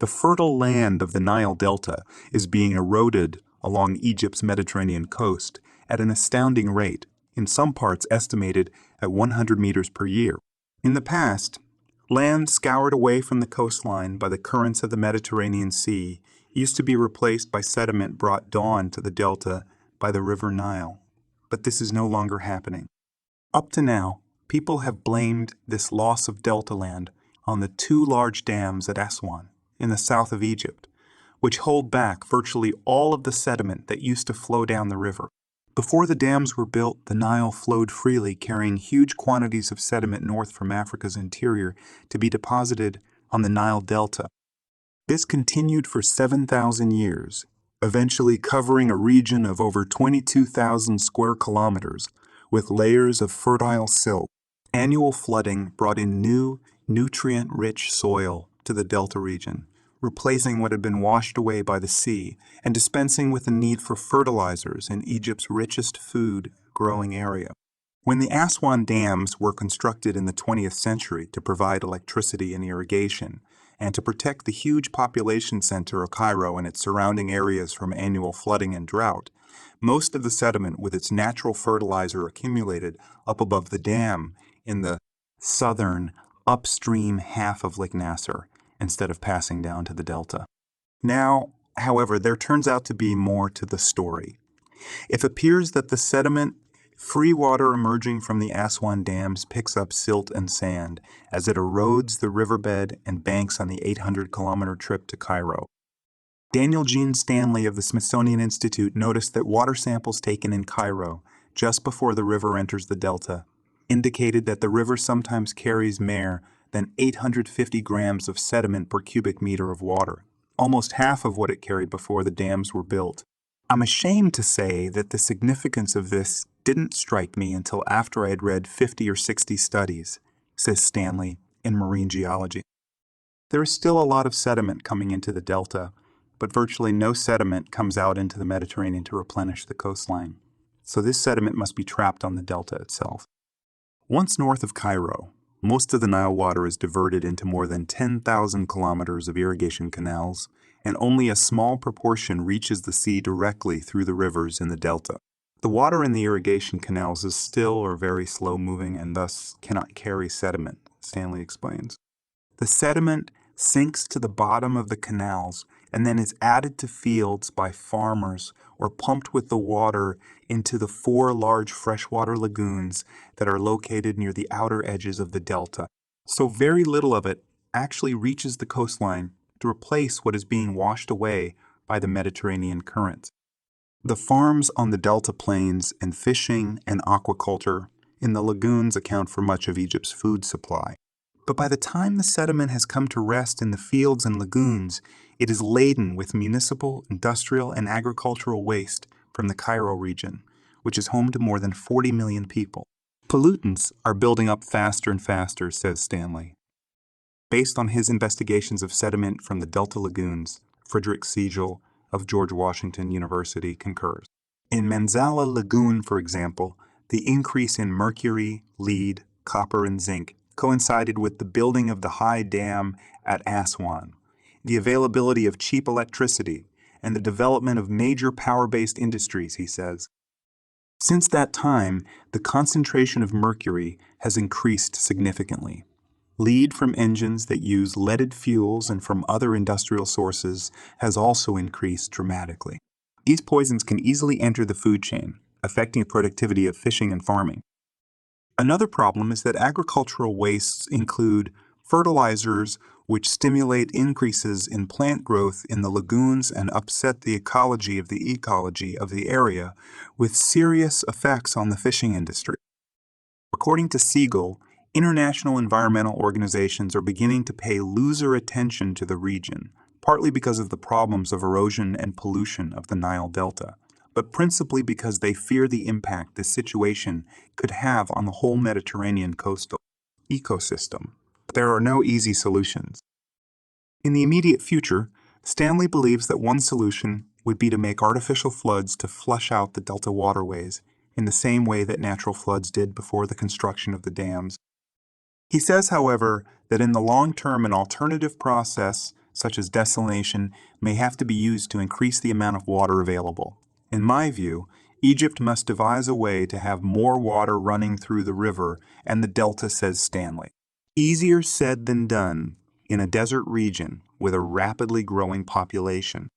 The fertile land of the Nile Delta is being eroded along Egypt's Mediterranean coast at an astounding rate, in some parts estimated at 100 meters per year. In the past, land scoured away from the coastline by the currents of the Mediterranean Sea used to be replaced by sediment brought dawn to the delta by the River Nile. But this is no longer happening. Up to now, people have blamed this loss of delta land on the two large dams at Aswan in the south of Egypt, which hold back virtually all of the sediment that used to flow down the river. Before the dams were built, the Nile flowed freely, carrying huge quantities of sediment north from Africa's interior to be deposited on the Nile Delta. This continued for 7,000 years, eventually covering a region of over 22,000 square kilometers with layers of fertile silt. Annual flooding brought in new, nutrient-rich soil to the delta region, replacing what had been washed away by the sea and dispensing with the need for fertilizers in Egypt's richest food-growing area. When the Aswan dams were constructed in the 20th century to provide electricity and irrigation, and to protect the huge population center of Cairo and its surrounding areas from annual flooding and drought, most of the sediment with its natural fertilizer accumulated up above the dam in the southern, upstream half of Lake Nasser, instead of passing down to the delta. Now, however, there turns out to be more to the story. It appears that the sediment, free water emerging from the Aswan dams, picks up silt and sand as it erodes the riverbed and banks on the 800-kilometer trip to Cairo. Daniel Jean Stanley of the Smithsonian Institute noticed that water samples taken in Cairo just before the river enters the delta indicated that the river sometimes carries more than 850 grams of sediment per cubic meter of water, almost half of what it carried before the dams were built. I'm ashamed to say that the significance of this didn't strike me until after I had read 50 or 60 studies, says Stanley in marine geology. There is still a lot of sediment coming into the delta, but virtually no sediment comes out into the Mediterranean to replenish the coastline. So this sediment must be trapped on the delta itself. Once north of Cairo, most of the Nile water is diverted into more than 10,000 kilometers of irrigation canals, and only a small proportion reaches the sea directly through the rivers in the delta. The water in the irrigation canals is still or very slow-moving and thus cannot carry sediment, Stanley explains. The sediment sinks to the bottom of the canals and then is added to fields by farmers or pumped with the water into the 4 large freshwater lagoons that are located near the outer edges of the delta. So very little of it actually reaches the coastline to replace what is being washed away by the Mediterranean currents. The farms on the delta plains and fishing and aquaculture in the lagoons account for much of Egypt's food supply. But by the time the sediment has come to rest in the fields and lagoons, it is laden with municipal, industrial, and agricultural waste from the Cairo region, which is home to more than 40 million people. Pollutants are building up faster and faster, says Stanley. Based on his investigations of sediment from the delta lagoons, Frederick Siegel of George Washington University concurs. In Manzala Lagoon, for example, the increase in mercury, lead, copper, and zinc coincided with the building of the high dam at Aswan, the availability of cheap electricity, and the development of major power-based industries, he says. Since that time, the concentration of mercury has increased significantly. Lead from engines that use leaded fuels and from other industrial sources has also increased dramatically. These poisons can easily enter the food chain, affecting the productivity of fishing and farming. Another problem is that agricultural wastes include fertilizers which stimulate increases in plant growth in the lagoons and upset the ecology of the area, with serious effects on the fishing industry. According to Siegel, international environmental organizations are beginning to pay looser attention to the region, partly because of the problems of erosion and pollution of the Nile Delta, but principally because they fear the impact this situation could have on the whole Mediterranean coastal ecosystem. There are no easy solutions. In the immediate future, Stanley believes that one solution would be to make artificial floods to flush out the delta waterways in the same way that natural floods did before the construction of the dams. He says, however, that in the long term an alternative process such as desalination, may have to be used to increase the amount of water available. In my view, Egypt must devise a way to have more water running through the river and the delta, says Stanley. Easier said than done in a desert region with a rapidly growing population.